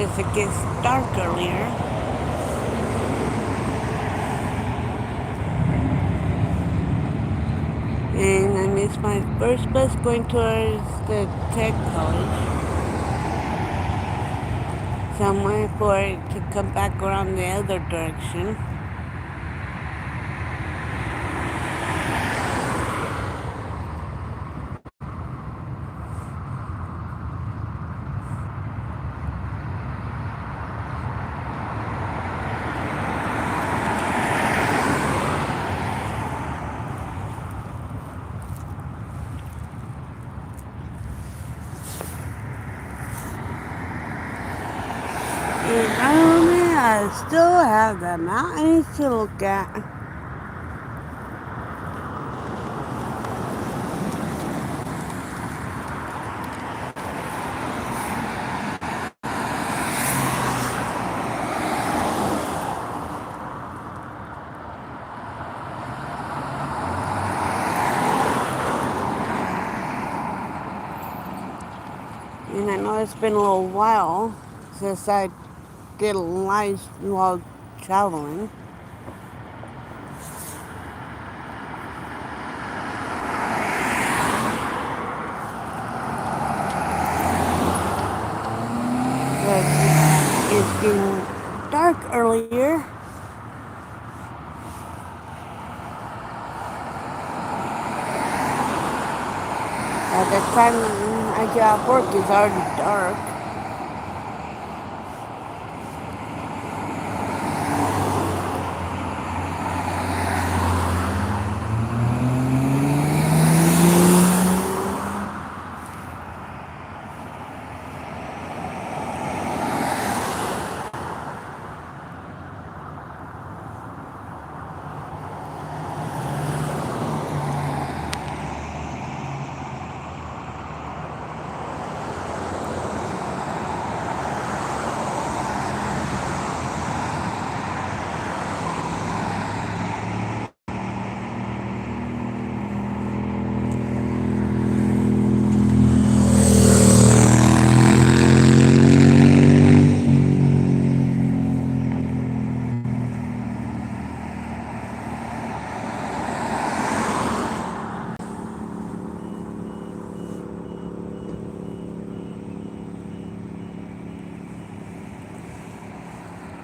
because it gets dark earlier. And I missed my first bus going towards the tech college. So I'm waiting for it to come back around the other direction. And I still have the mountains to look at. And I know it's been a little while since I did a live while traveling. But it's getting dark earlier. By the time I get off work, it's already dark.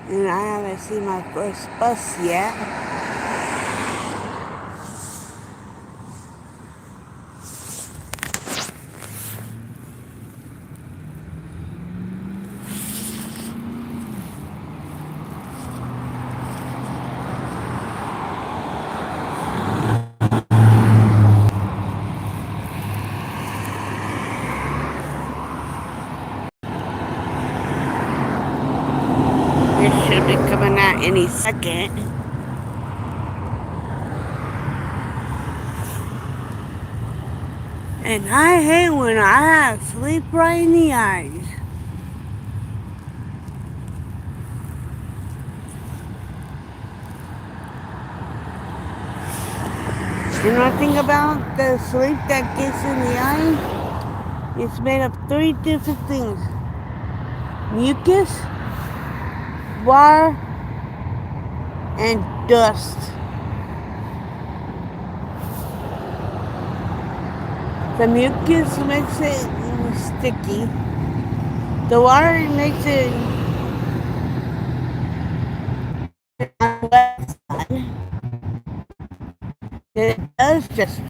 And I haven't seen my first bus yet. It should be coming out any second. And I hate when I have sleep right in the eyes. You know what I think about the sleep that gets in the eye? It's made of 3 different things. Mucus, water, and dust. The mucus makes it sticky. The water makes it on the wet side. It does just.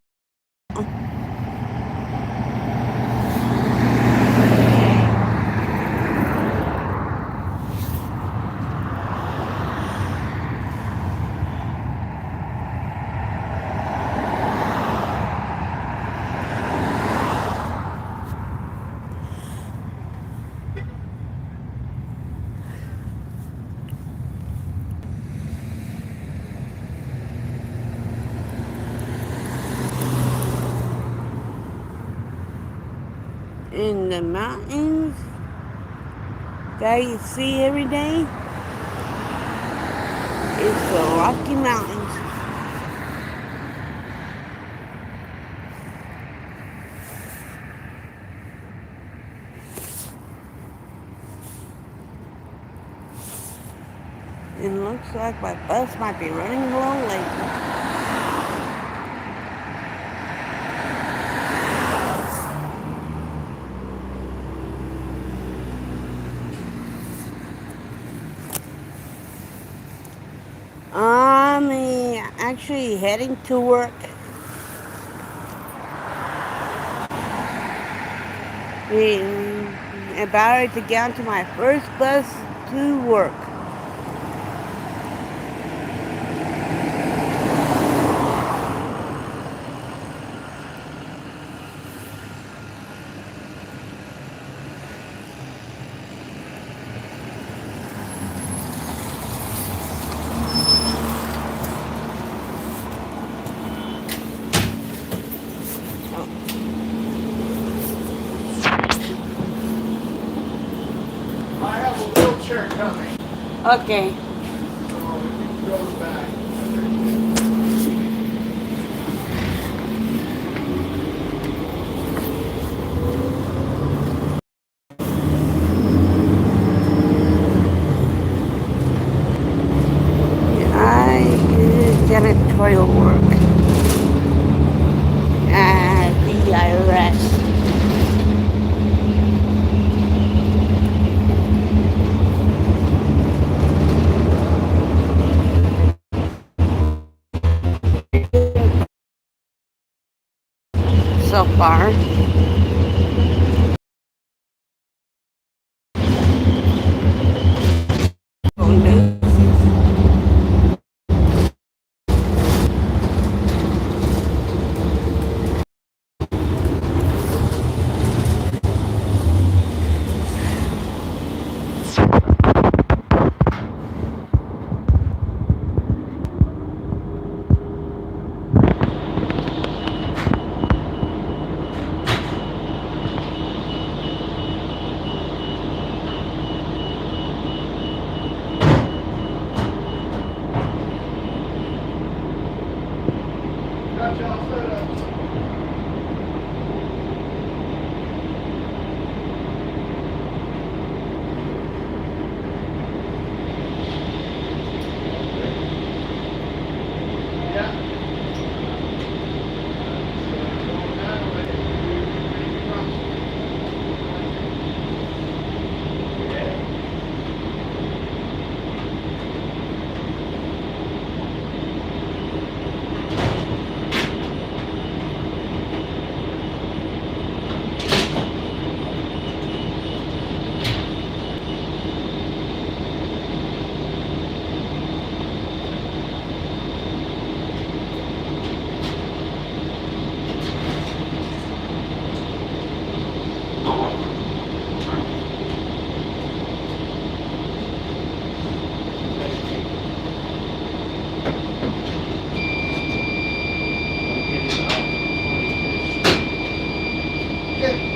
In the mountains that you see every day is the Rocky Mountains. like my bus might be running a little late. I'm actually heading to work. About to get onto my first bus to work. I have a wheelchair coming. Okay. So if you go back. I janitorial work at the IRS. So far. Got y'all set up. Yeah.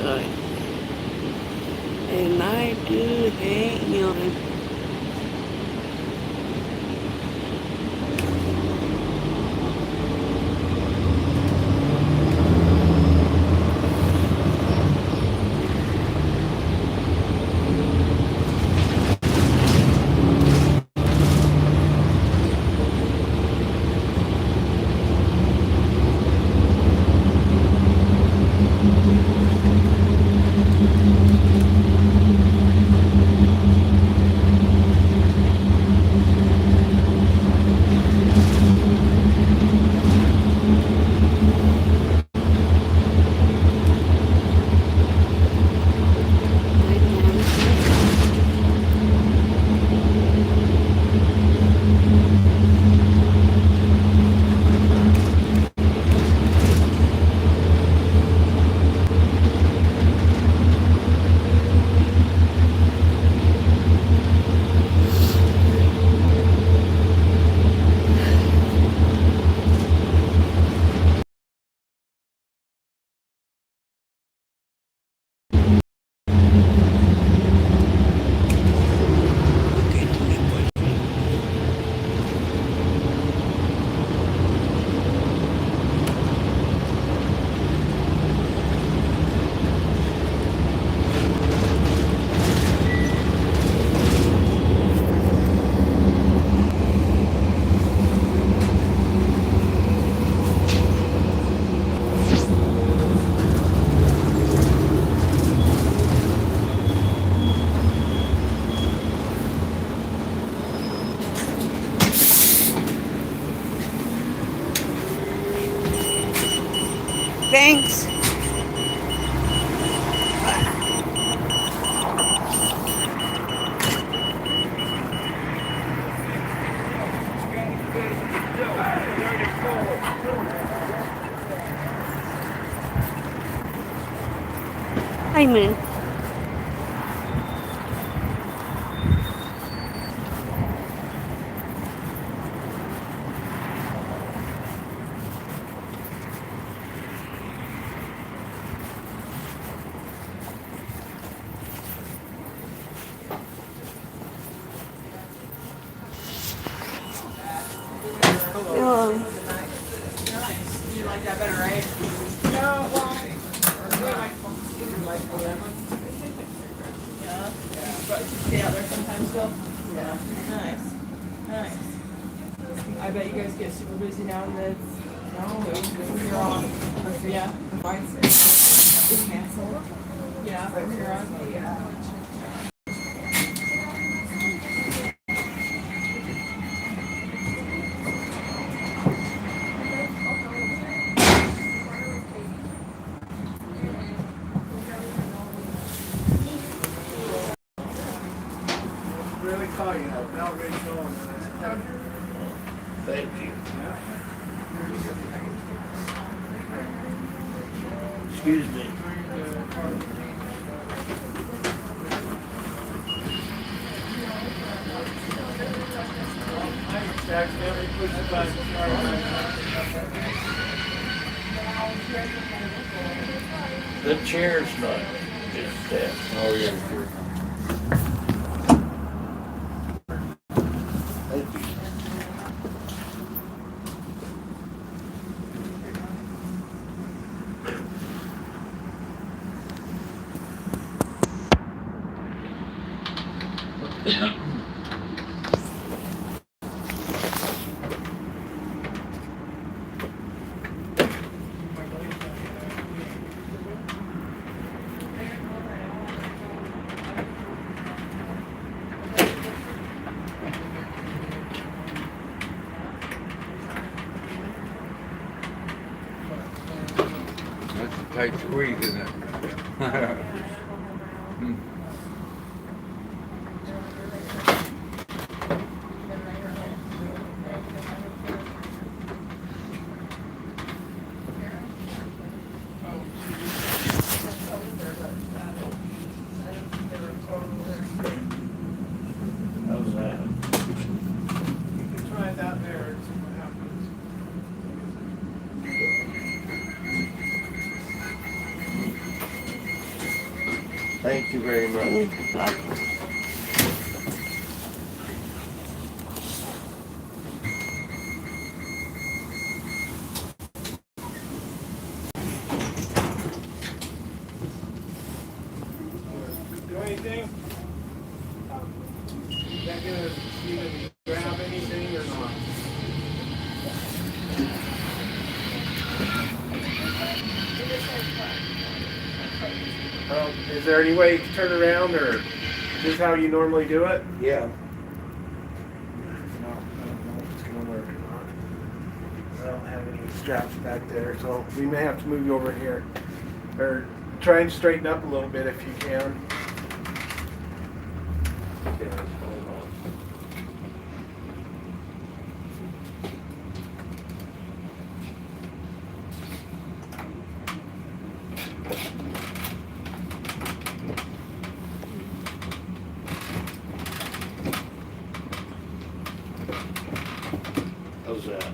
good. And I do hate yawning. Thanks. Hi, man. You like that better, right? No, well, yeah. But you stay out there sometimes still? Yeah. Nice. Nice. I bet you guys get super busy now that you're on. Yeah. It's canceled. Yeah, but you're on. Yeah. Really call you up. Now Rachel and Thank you. Excuse me. accidentally pushed the button. The chair's not just that. Oh, yeah, sure. Thank you. That's a tight squeeze, isn't it? Hmm. How's that? You can try it out there and see what happens. Thank you very much. Do anything? Is that gonna even grab anything or not? Is there any way you can turn around, or is this how you normally do it? Yeah. No, I don't know if it's gonna work or not. I don't have any straps back there, so we may have to move you over here. Or try and straighten up a little bit if you can. Okay, hold on. How's that?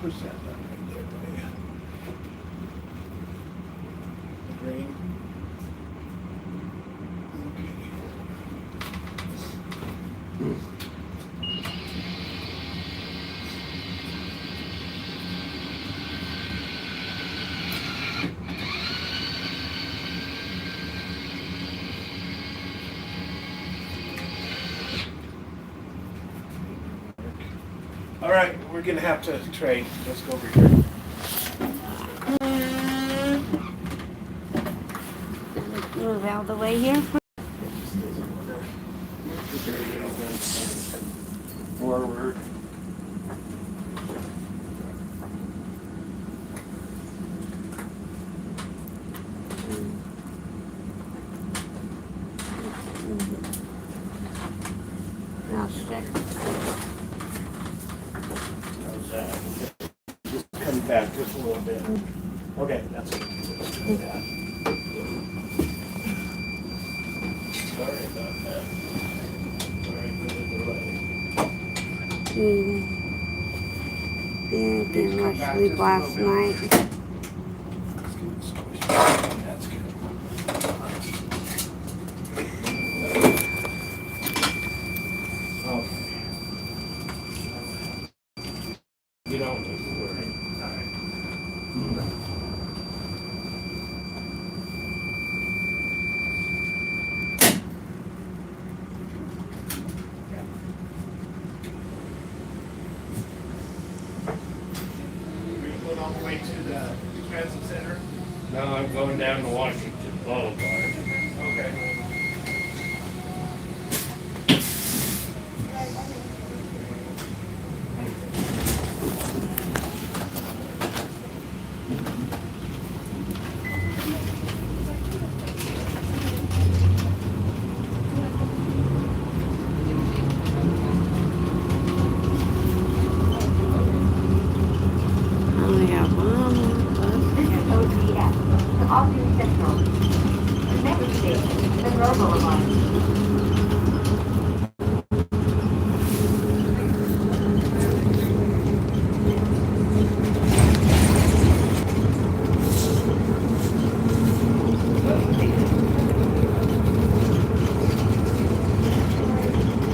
Push that button right there, buddy. Green. All right, we're gonna have to trade. Let's go over here. Move out of the way here. Forward. Now stick. How's that? Just come back just a little bit. Okay, that's it. Let's do that. Sorry about that. Sorry for the delay. Didn't get much sleep last night. That's good. Okay. You don't need to worry. All right. Are you going all the way to the transit center? No, I'm going down to Washington Boulevard. Okay. Only got one bus. OTS, to Austin Central. The next station, Monroe Boulevard.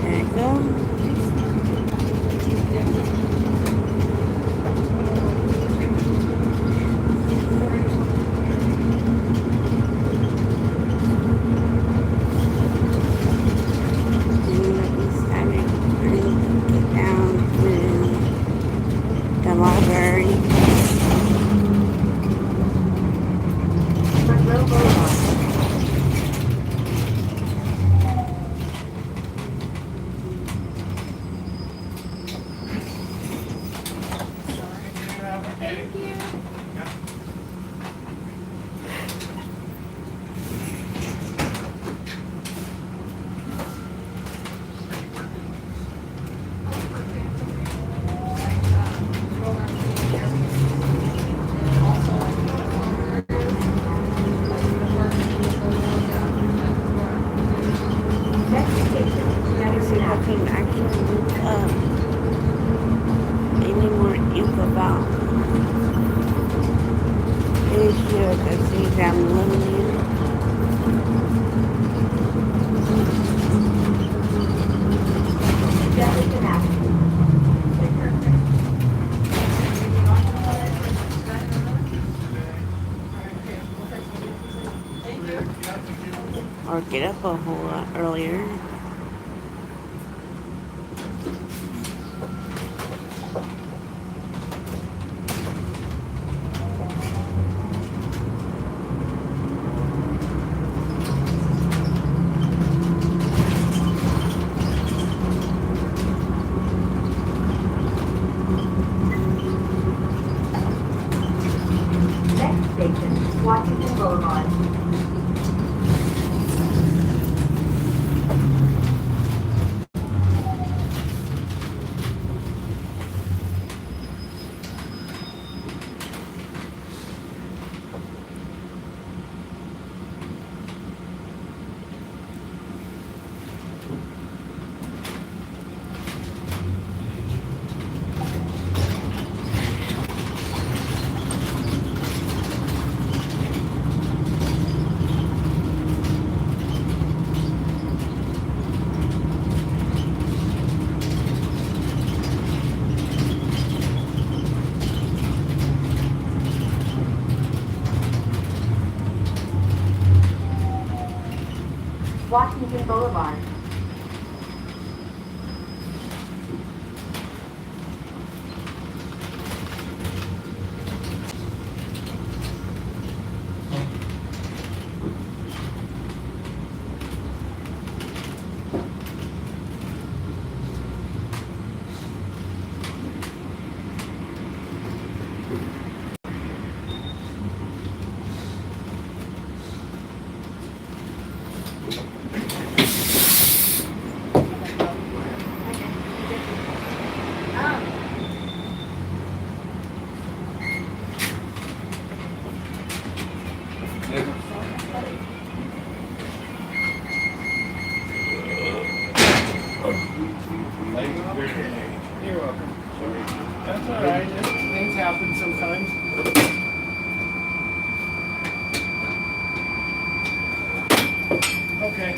There you go. look and see if I'm living. Jefferson Avenue. Or get up a whole lot earlier. Next station, Washington Boulevard. Washington Boulevard. You're welcome. Sorry. That's all right. Things happen sometimes. Okay.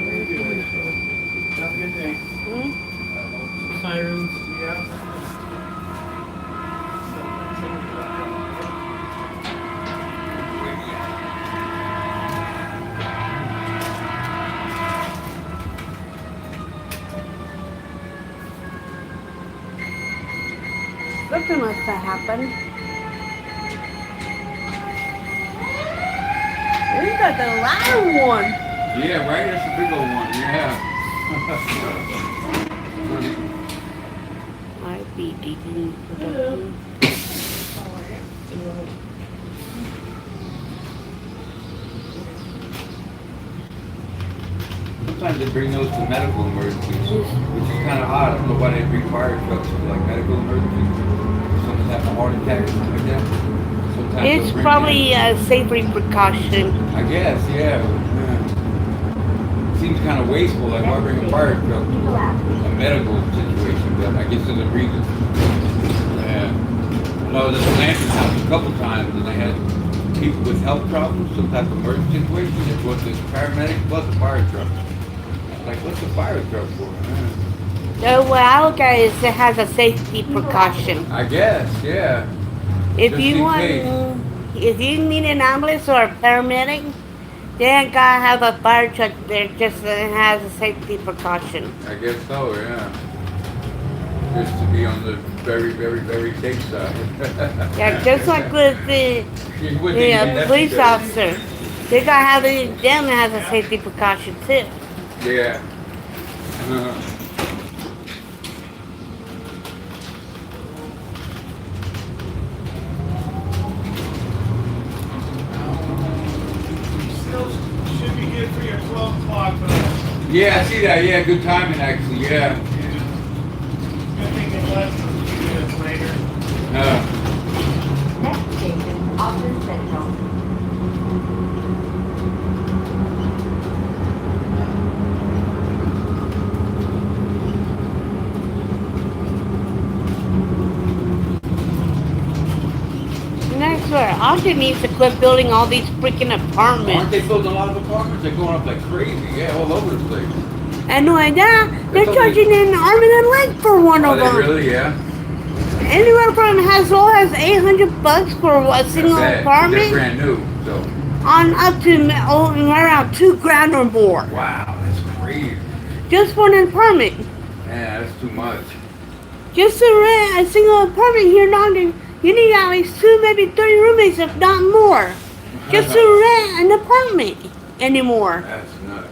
Very good. Have a good day. Sirens. Yeah. Something must have happened. This got the loud one. Yeah, right? That's a big old one, yeah. Might be deeply production. Sometimes they bring those to medical emergencies, which is kind of odd. I don't know why they bring fire trucks to like medical emergencies. If someone's having a heart attack or something like that. Sometimes It's they'll bring probably a safety precaution. I guess, yeah. Seems kind of wasteful, like why bring a fire truck to a medical situation, but I guess there's a reason. Yeah. No, this Atlantis house a couple times, and they had people with health problems, some type of emergency situation. It was this paramedic plus a fire truck. Like, what's a fire truck for? The way I look at it is it has a safety precaution. I guess, yeah. If Just you in want, case. if you need an ambulance or a paramedic, they ain't gotta have a fire truck there. Just has a safety precaution. I guess so, yeah. Just to be on the very, very, very safe side. Yeah, just like with the It wouldn't even be police necessary. officer, they gotta have them has a safety precaution too. Yeah. Still should be good for your 12 o'clock. Yeah, I see that. Yeah, good timing actually. Yeah. Good thing it left a few minutes later. Next station, Austin Central. Next swear, Ogden needs to quit building all these freaking Aren't apartments. they building a lot of apartments? They're going up like crazy, yeah, all over the place. And like that, they're That's charging an arm and a leg for one Are of they them. really? Yeah. Anywhere from as low as $800 for a single That's bad. They're apartment, brand new, so. on up to around $2,000 or more, Wow, that's crazy. just for an apartment. Yeah, that's too much. Just to rent a single apartment here in Ogden, you need at least 2, maybe 3 roommates, if not more, just to rent an apartment anymore. That's nuts.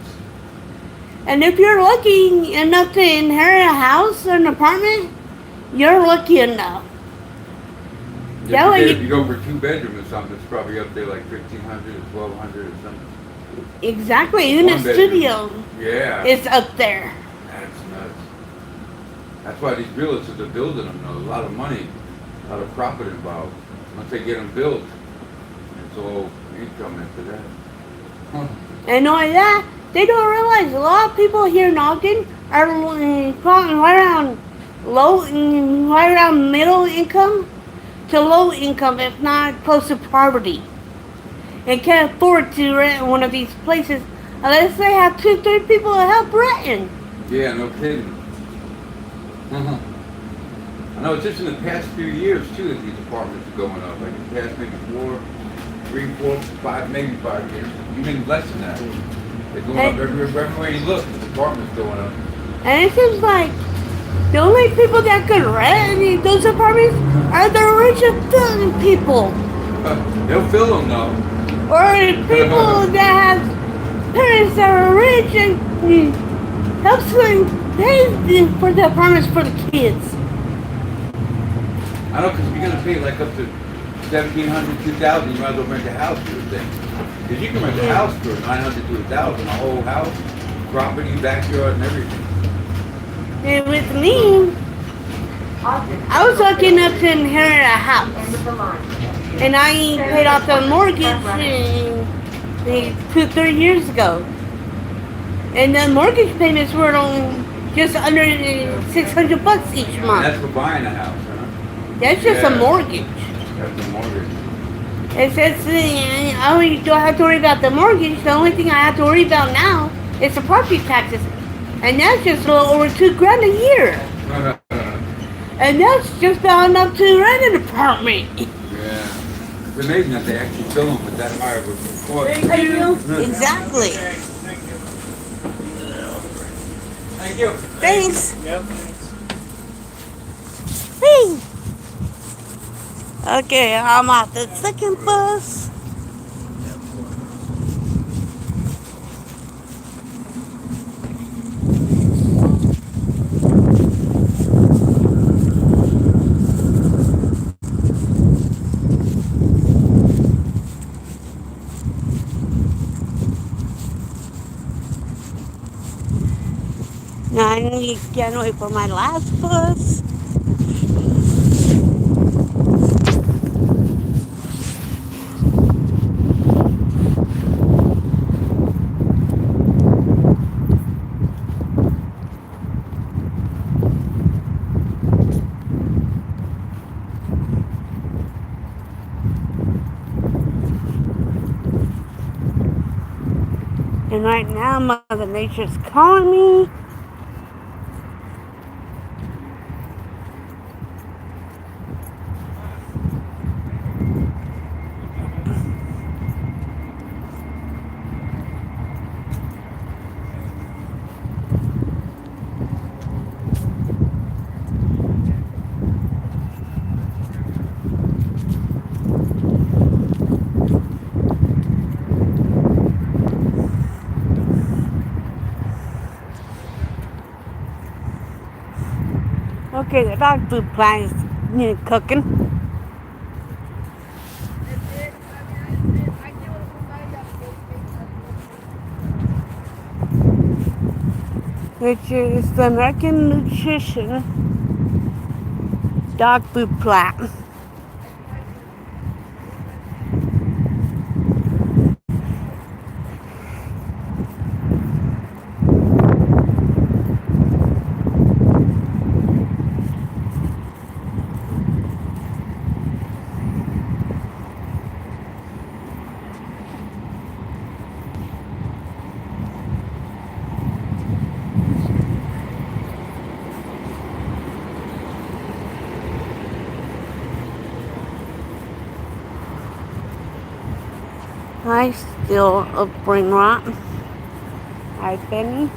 And if you're lucky enough to inherit a house or an apartment, you're lucky enough. Yeah, way if you- you go for 2 bedroom or something, it's probably up there like 1,500 or 1,200 or something. Exactly, even a One bedroom. studio Yeah. is up there. That's nuts. That's why these realtors are building them. Though. A lot of money, a lot of profit involved. Once they get them built, it's all income after that. Huh. And not only that, they don't realize a lot of people here in Ogden are right around right around middle income to low income, if not close to poverty, and can't afford to rent one of these places unless they have 2-3 people to help renting. Yeah, no kidding. I know it's just in the past few years too that these apartments are going up. Like in the past maybe 3, 4, 5, maybe 5 years. Even less than that. They're going up everywhere you look. The apartments going up. And it seems like the only people that could rent those apartments are the rich and people. They'll fill them though. Or people that have parents that are rich and helps them pay for the apartments for the kids. I know, because if you're going to pay like up to $1,700, $2,000, you might as well rent a house, you would think. Because you can rent a house for $900 to $1,000, a whole house, property, backyard, and everything. And with me, I was lucky enough to inherit a house. End of the line. And I paid off the mortgage 2-3 years ago. And the mortgage payments were only just under $600 each And month. that's for buying a house, huh? That's just a mortgage. That's the mortgage. It says I don't have to worry about the mortgage. The only thing I have to worry about now is the property taxes. And that's just a little over $2,000 a year. And that's just about enough to rent an apartment. Yeah. It's amazing that they actually fill them with that high of a cost. Thank you. Exactly. Thank you. Thanks. Yep. Hey. Okay, I'm at the second bus. Now I need to get away for my last bus. And right now, Mother Nature's calling me. Okay, the dog food plant is cooking. Which is the American Nutrition dog food plant. I still a brain rot. I've been.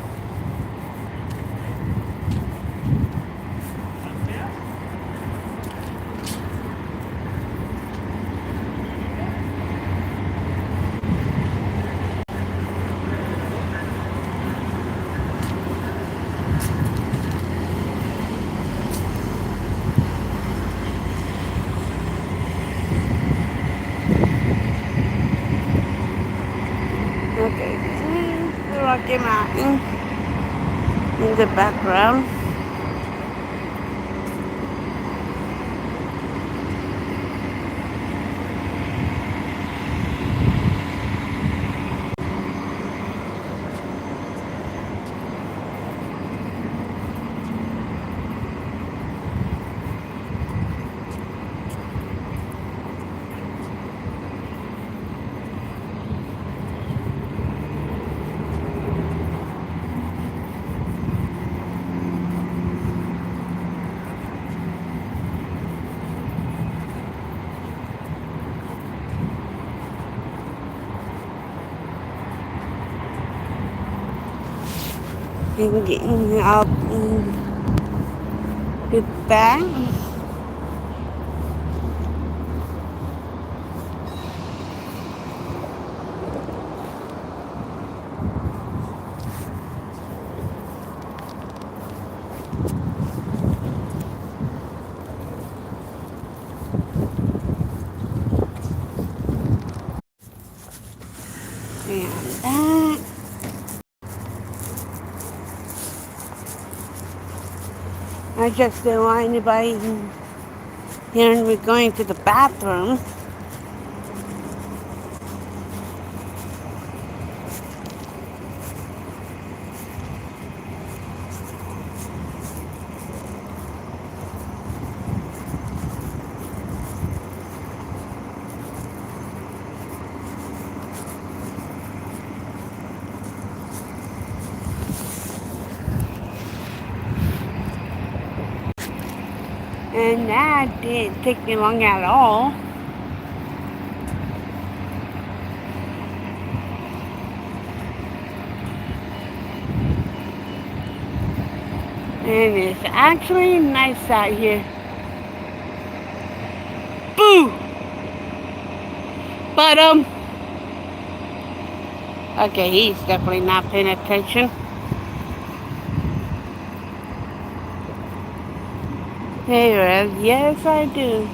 Okay, Rocky Mountain in the background. And getting up the back. And that. I just don't want anybody hearing me going to the bathroom. And that didn't take me long at all. And it's actually nice out here. Boo! But, okay, he's definitely not paying attention. Hey, Red, yes, I do.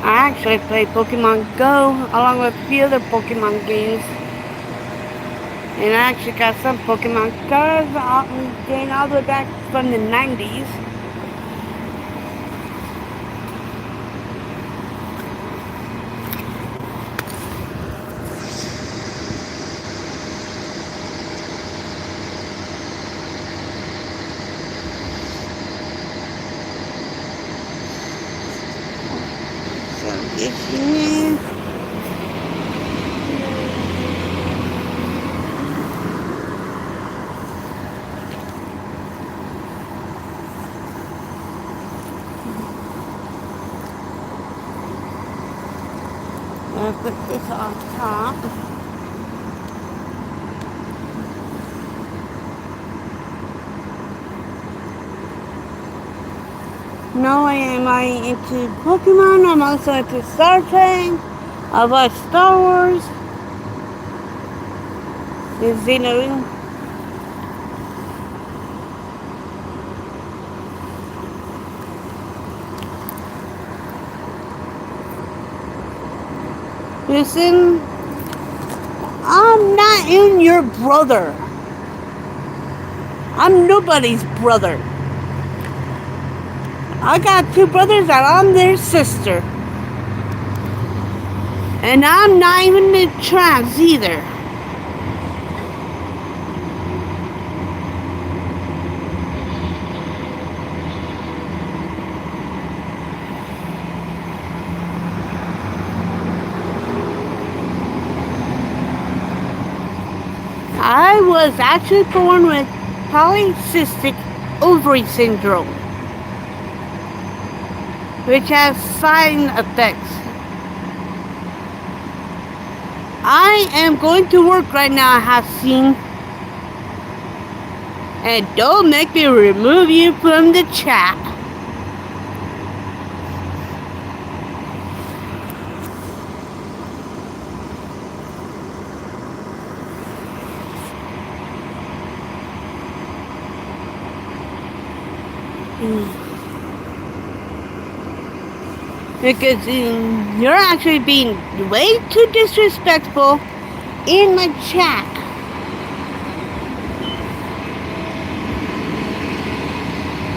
I actually play Pokemon Go along with a few other Pokemon games. And I actually got some Pokemon cards dating all the way back from the 90s. So if you need I'll put this on top. Not only am I into Pokemon, I'm also into Star Trek. I watch Star Wars. You know, listen, I'm not even your brother. I'm nobody's brother. I got two brothers and I'm their sister. And I'm not even the trans either. I was actually born with polycystic ovary syndrome. which has side effects. I am going to work right now, I have seen. And don't make me remove you from the chat. Because you're actually being way too disrespectful in my chat.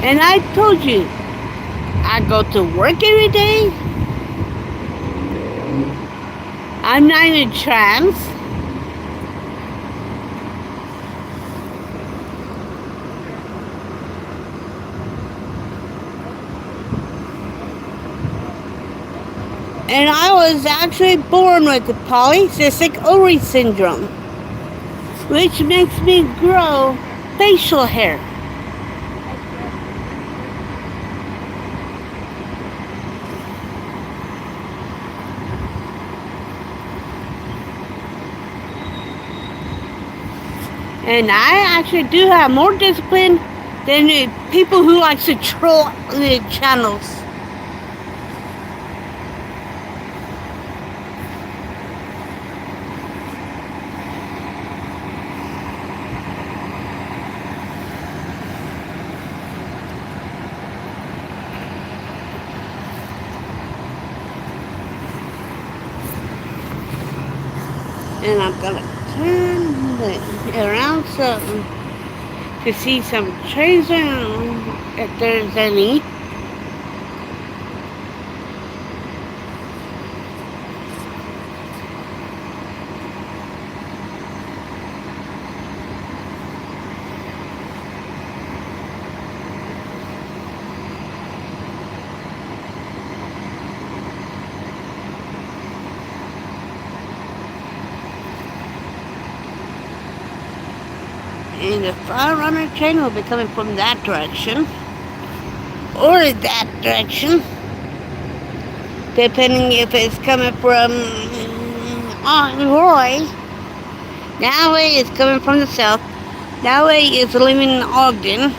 And I told you, I go to work every day. I'm not even trans. And I was actually born with polycystic ovary syndrome, which makes me grow facial hair. And I actually do have more discipline than people who like to troll the channels. And I'm gonna turn around something to see some trees around, if there's any. And the fire runner train will be coming from that direction, or that direction, depending if it's coming from Roy. That way it's coming from the south. That way it's leaving Ogden.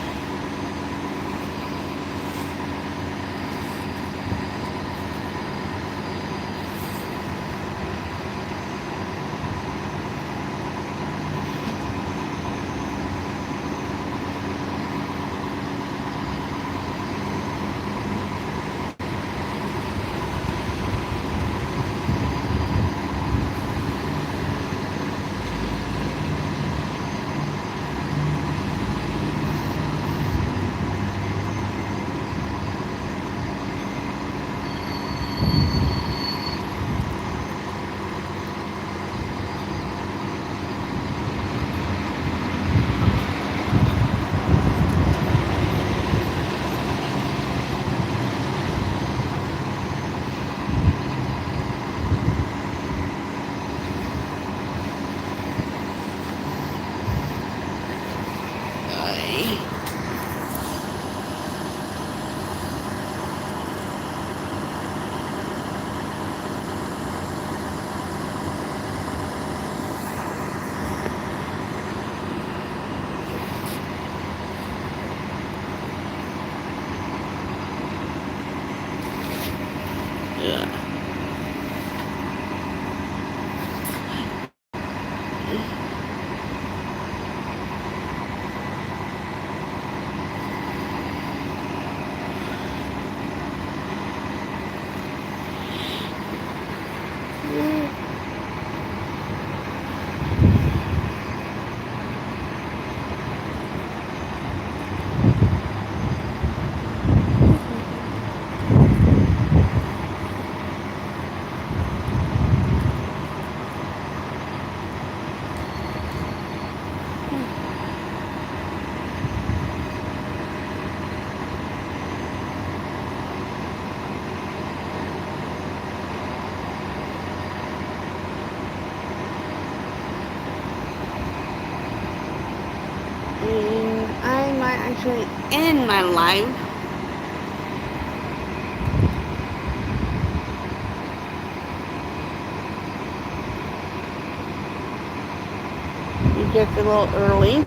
I might actually end my live just a little early.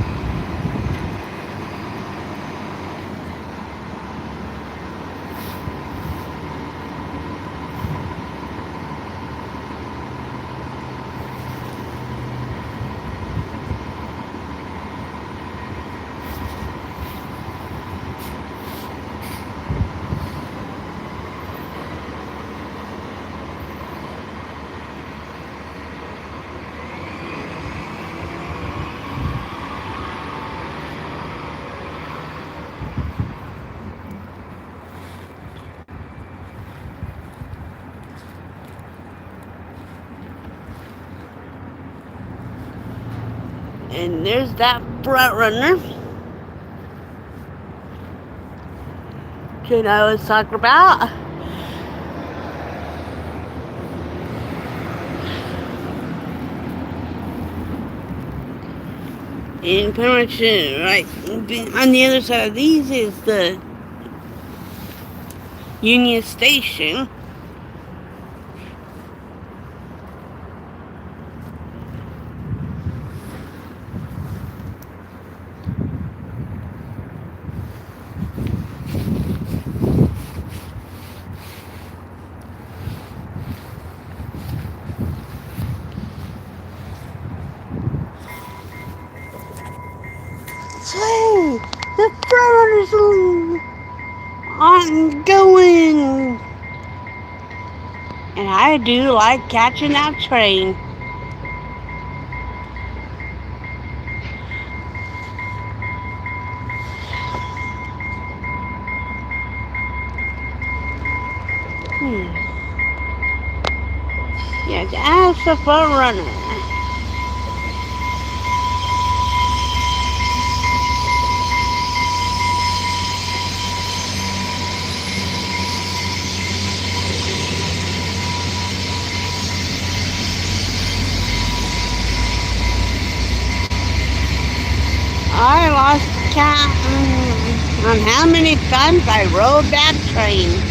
And there's that front runner that I was talking about. And pretty much right on the other side of these is the Union Station. Hey, the front runners aren't going. And I do like catching that train. Yeah, that's the front runner. I lost count on how many times I rode that train.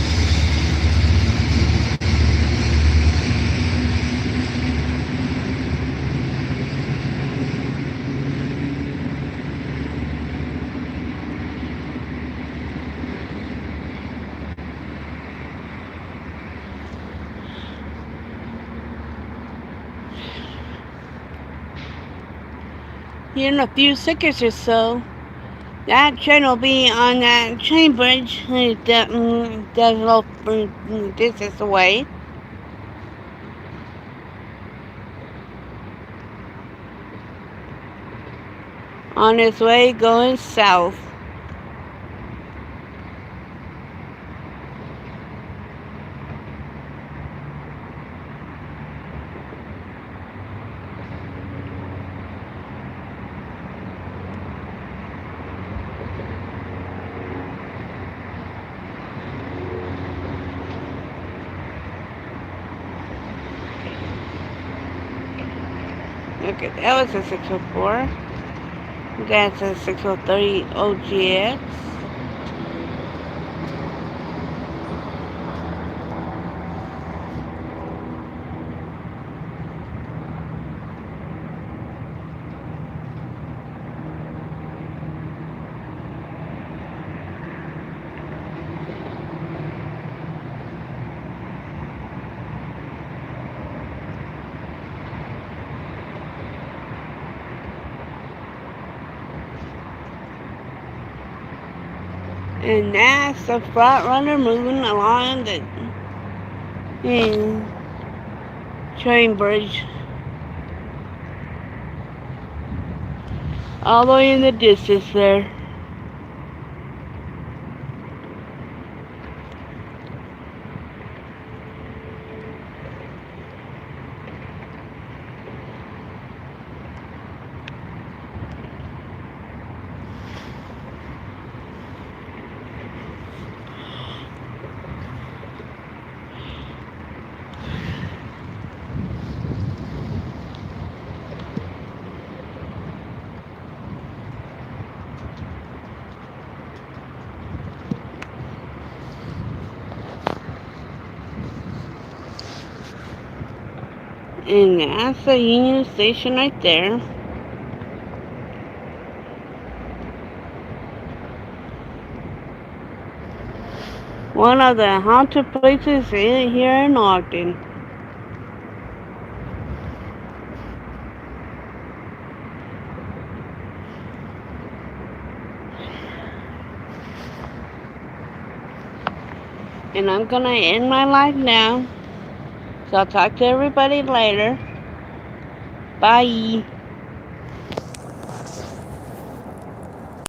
Here in a few seconds or so, that train will be on that train bridge that little distance away. On its way going south. Okay, that was a 604. That's a 603 OGX. And that's the front runner moving along the train bridge. All the way in the distance there. And that's the Union Station right there. One of the haunted places here in Ogden. And I'm gonna end my life now. So I'll talk to everybody later. Bye.